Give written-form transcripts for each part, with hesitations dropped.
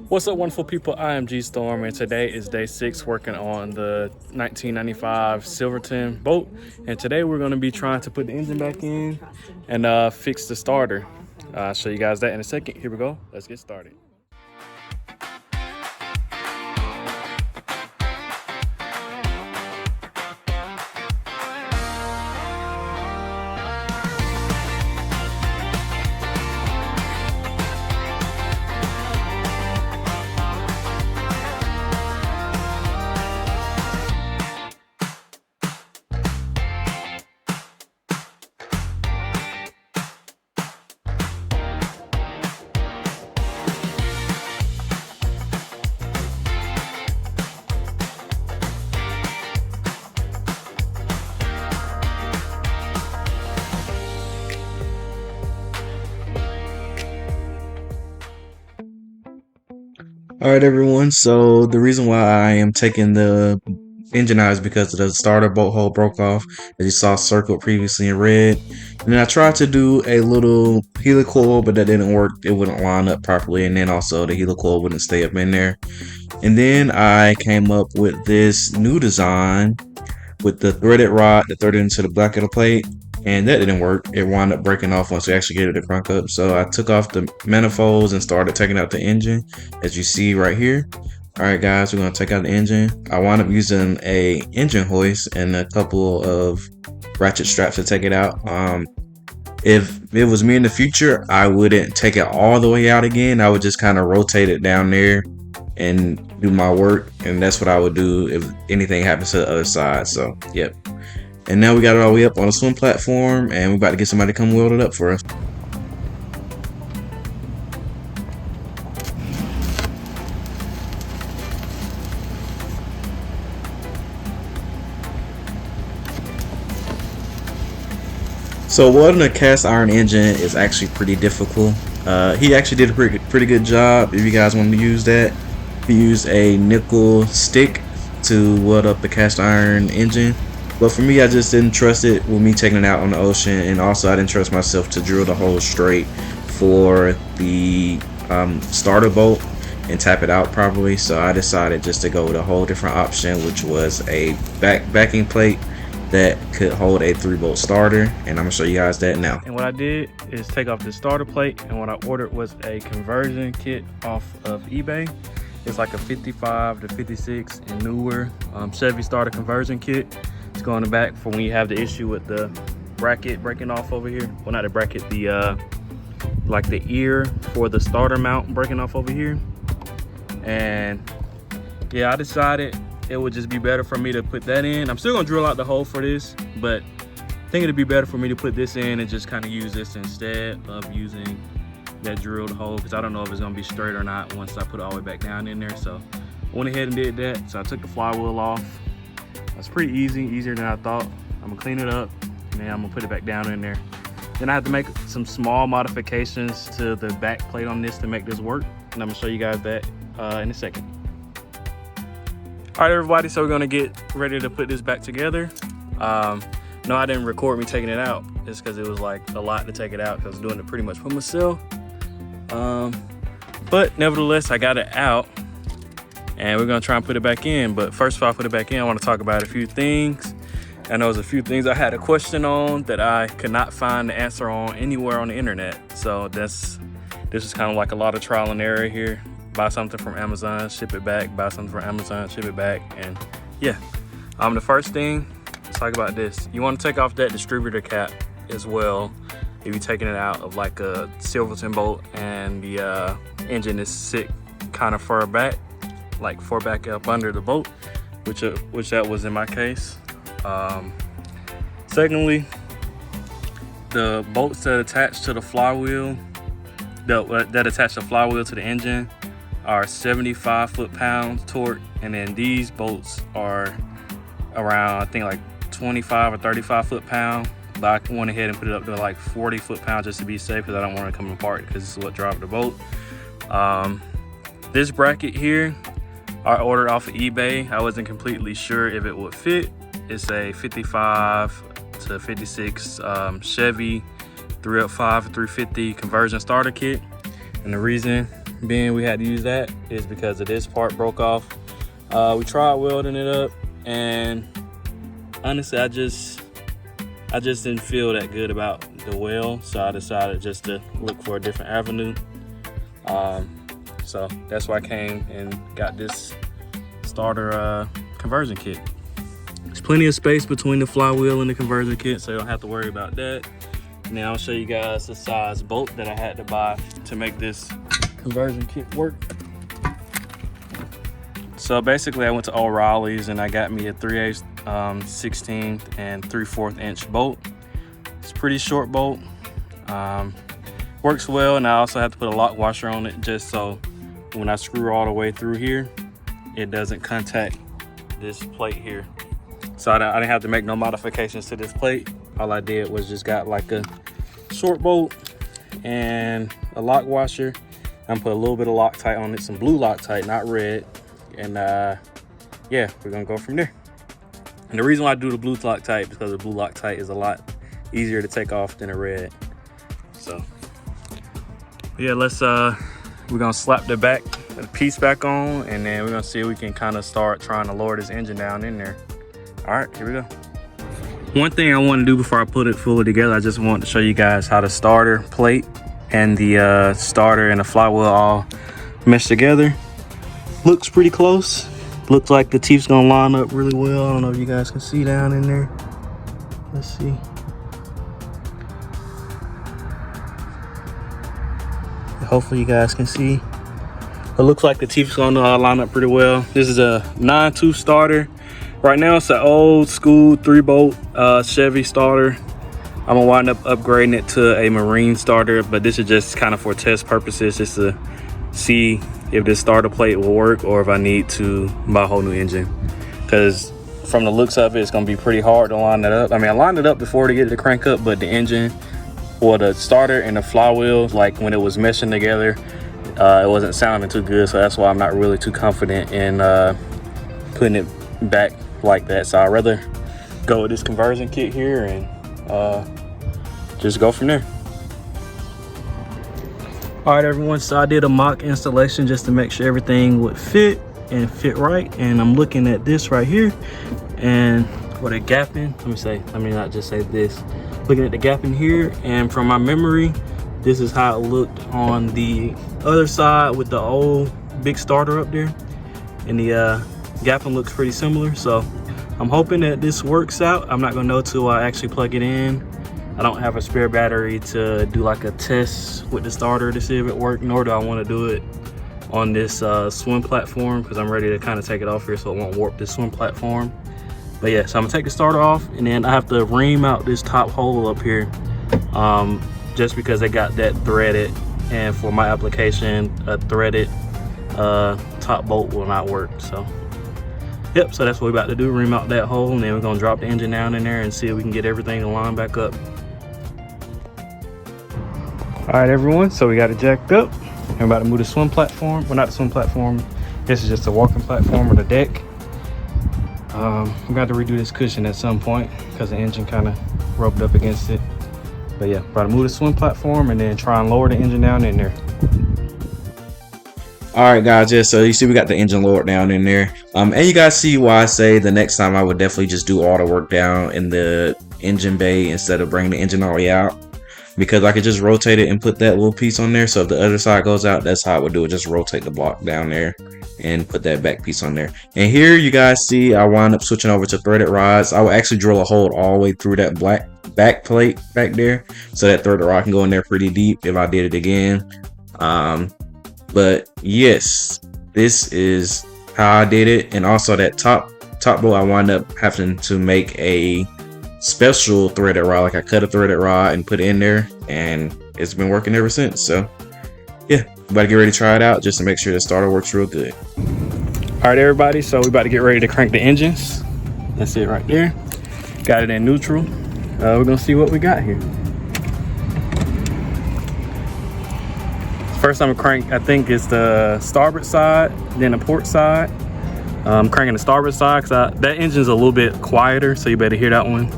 What's up, wonderful people? I am G Storm, and today is day 6 working on the 1995 Silverton boat. And today we're going to be trying to put the engine back in and fix the starter. I'll show you guys that in a second. Here we go. Let's get started. All right, everyone. So the reason why I am taking the engine out is because the starter bolt hole broke off, as you saw circled previously in red. And then I tried to do a little helicoil, but that didn't work. It wouldn't line up properly, and then also the helicoil wouldn't stay up in there. And then I came up with this new design with the threaded rod that threaded into the back of the plate, and that didn't work. It wound up breaking off once we actually get it to crank up. So I took off the manifolds and started taking out the engine, as you see right here. All right, guys, we're gonna take out the engine. I wound up using a engine hoist and a couple of ratchet straps to take it out. If it was me in the future, I wouldn't take it all the way out again. I would just kind of rotate it down there and do my work, and that's what I would do if anything happens to the other side. So yep. And now we got it all the way up on a swim platform, and we're about to get somebody to come weld it up for us. So welding a cast iron engine is actually pretty difficult. He actually did a pretty good job. If you guys want to use that, he used a nickel stick to weld up the cast iron engine. But for me, I just didn't trust it with me taking it out on the ocean, and also I didn't trust myself to drill the hole straight for the starter bolt and tap it out properly. So I decided just to go with a whole different option, which was a backing plate that could hold a 3-bolt starter, and I'm gonna show you guys that now. And what I did is take off the starter plate, and what I ordered was a conversion kit off of eBay. It's like a 55 to 56 and newer Chevy starter conversion kit. It's going in the back for when you have the issue with the bracket breaking off over here. Well, not the bracket, the like the ear for the starter mount breaking off over here. And yeah, I decided it would just be better for me to put that in. I'm still gonna drill out the hole for this, but I think it'd be better for me to put this in and just kind of use this instead of using that drilled hole, because I don't know if it's gonna be straight or not once I put it all the way back down in there. So I went ahead and did that. So I took the flywheel off. That's pretty easy, easier than I thought. I'm gonna clean it up, and then I'm gonna put it back down in there. Then I have to make some small modifications to the back plate on this to make this work, and I'm gonna show you guys that in a second. All right, everybody, so we're gonna get ready to put this back together. No, I didn't record me taking it out. It's because it was like a lot to take it out, because I was doing it pretty much for myself. But nevertheless, I got it out, and we're gonna try and put it back in. But first, before I put it back in, I want to talk about a few things. I know there's a few things I had a question on that I could not find the answer on anywhere on the internet. So this is kind of like a lot of trial and error here. Buy something from Amazon, ship it back, buy something from Amazon, ship it back, and yeah. The first thing, let's talk about this. You want to take off that distributor cap as well if you're taking it out of like a Silverton boat and the engine is sit kind of far back, like far back up under the boat, which that was in my case. Secondly, the bolts that attach to the flywheel, that attach the flywheel to the engine, are 75 foot-pounds torque, and then these bolts are around, I think, like 25 or 35 foot-pound. But I went ahead and put it up to like 40 foot-pounds just to be safe, because I don't want it to come apart, because this is what drives the boat. This bracket here, I ordered off of eBay. I wasn't completely sure if it would fit. It's a 55 to 56 Chevy 305 350 conversion starter kit. And the reason being we had to use that is because of this part broke off. We tried welding it up, and honestly, I just didn't feel that good about the weld, so I decided just to look for a different avenue. So that's why I came and got this starter conversion kit. There's plenty of space between the flywheel and the conversion kit, so you don't have to worry about that. Now I'll show you guys the size bolt that I had to buy to make this conversion kit work. So basically I went to O'Reilly's and I got me a 3/8, 16th and 3/4 inch bolt. It's a pretty short bolt. Works well, and I also have to put a lock washer on it just so when I screw all the way through here, it doesn't contact this plate here. So I didn't have to make no modifications to this plate. All I did was just got like a short bolt and a lock washer. I'm put a little bit of Loctite on it, some blue Loctite, not red. And yeah, we're gonna go from there. And the reason why I do the blue Loctite is because the blue Loctite is a lot easier to take off than a red. So yeah, we're gonna slap the piece back on, and then we're gonna see if we can kind of start trying to lower this engine down in there. All right, here we go. One thing I want to do before I put it fully together, I just want to show you guys how the starter plate and the starter and the flywheel all mesh together. Looks pretty close. Looks like the teeth's gonna line up really well. I don't know if you guys can see down in there. Let's see. Hopefully you guys can see. It looks like the teeth's gonna line up pretty well. This is a 9-tooth starter. Right now it's an old school 3-bolt Chevy starter. I'm gonna wind up upgrading it to a marine starter, but this is just kind of for test purposes, just to see if this starter plate will work or if I need to buy a whole new engine. Because from the looks of it, it's gonna be pretty hard to line that up. I mean, I lined it up before to get it to crank up, but the engine, or the starter and the flywheel, like when it was meshing together, it wasn't sounding too good. So that's why I'm not really too confident in putting it back like that. So I'd rather go with this conversion kit here and just go from there. All right, everyone, so I did a mock installation just to make sure everything would fit and fit right. And I'm looking at this right here, and for the gapping, let me not just say this. Looking at the gapping here, and from my memory, this is how it looked on the other side with the old big starter up there. And the gapping looks pretty similar. So I'm hoping that this works out. I'm not gonna know till I actually plug it in. I don't have a spare battery to do like a test with the starter to see if it worked, nor do I want to do it on this swim platform, because I'm ready to kind of take it off here so it won't warp this swim platform. But yeah, so I'm gonna take the starter off, and then I have to ream out this top hole up here, just because they got that threaded, and for my application, a threaded top bolt will not work. So yep, so that's what we're about to do, ream out that hole, and then we're gonna drop the engine down in there and see if we can get everything to line back up. All right, everyone, so we got it jacked up. I'm about to move the swim platform. Well, not the swim platform. This is just a walking platform or the deck. I'm going to redo this cushion at some point because the engine kind of rubbed up against it. But yeah, about to move the swim platform and then try and lower the engine down in there. All right, guys, yeah, so you see we got the engine lowered down in there. And you guys see why I say the next time I would definitely just do all the work down in the engine bay instead of bringing the engine all the way out. Because I could just rotate it and put that little piece on there. So if the other side goes out, that's how I would do it. Just rotate the block down there and put that back piece on there. And here you guys see I wound up switching over to threaded rods. I would actually drill a hole all the way through that black back plate back there, so that threaded rod can go in there pretty deep if I did it again. But yes, this is how I did it. And also that top bolt, I wound up having to make a special threaded rod. Like I cut a threaded rod and put it in there, and it's been working ever since. So yeah, about to get ready to try it out just to make sure the starter works real good. All right, everybody, so we're about to get ready to crank the engines. That's it right there. Got it in neutral. We're gonna see what we got here. First I'm gonna crank, I think it's the starboard side, then the port side. I'm cranking the starboard side because that engine's a little bit quieter, so you better hear that one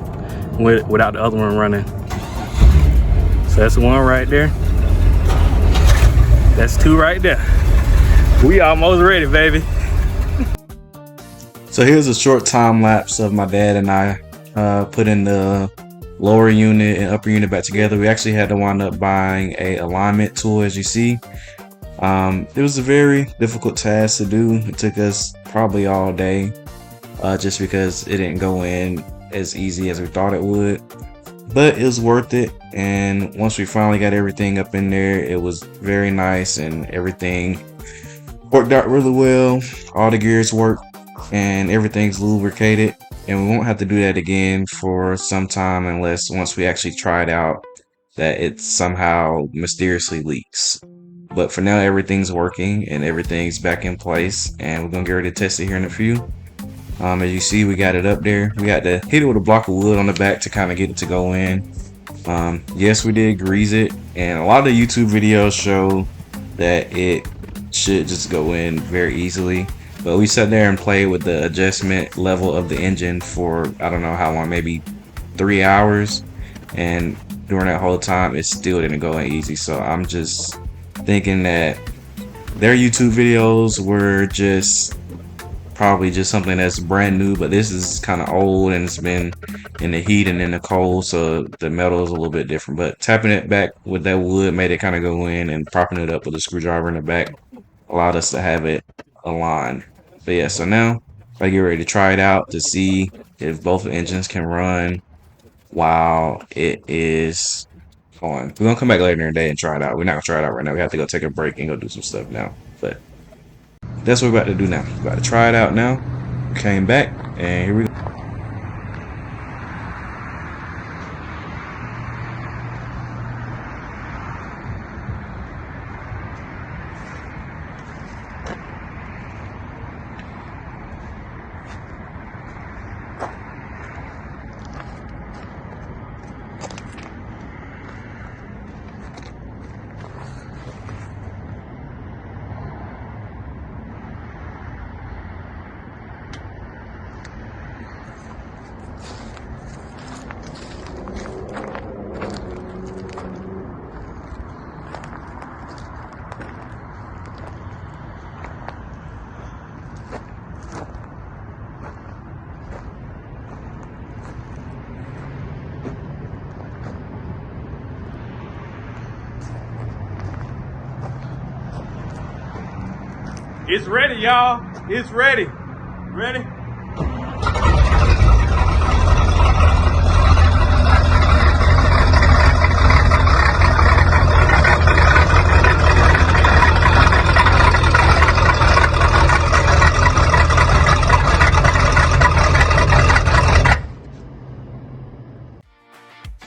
without the other one running. So that's one right there. That's two right there. We almost ready, baby. So here's a short time lapse of my dad and I putting the lower unit and upper unit back together. We actually had to wind up buying a alignment tool, as you see. It was a very difficult task to do. It took us probably all day, just because it didn't go in as easy as we thought it would. But it was worth it, and once we finally got everything up in there, it was very nice and everything worked out really well. All the gears work and everything's lubricated, and we won't have to do that again for some time unless once we actually try it out that it somehow mysteriously leaks. But for now, everything's working and everything's back in place, and we're gonna get ready to test it here in a few. As you see, we got it up there. We got to hit it with a block of wood on the back to kind of get it to go in. Yes, we did grease it, and a lot of the YouTube videos show that it should just go in very easily. But we sat there and played with the adjustment level of the engine for I don't know how long, maybe 3 hours, and during that whole time, it still didn't go in easy. So I'm just thinking that their YouTube videos were just probably just something that's brand new, but this is kind of old and it's been in the heat and in the cold, so the metal is a little bit different. But tapping it back with that wood made it kind of go in, and propping it up with a screwdriver in the back allowed us to have it aligned. But yeah, so now I get ready to try it out to see if both engines can run while it is on. We're gonna come back later in the day and try it out. We're not gonna try it out right now. We have to go take a break and go do some stuff now. But that's what we're about to do now. We're about to try it out now. Came back, and here we go. It's ready, y'all. It's ready. Ready?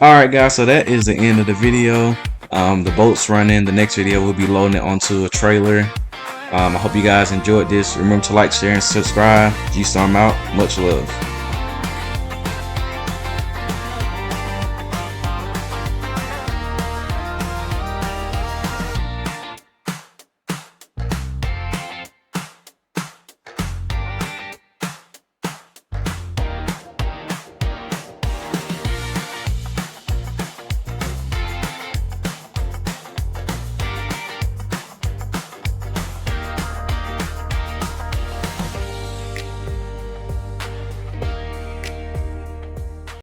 Alright guys, so that is the end of the video. The boat's running. The next video we'll be loading it onto a trailer. I hope you guys enjoyed this. Remember to like, share, and subscribe. G-Storm out. Much love.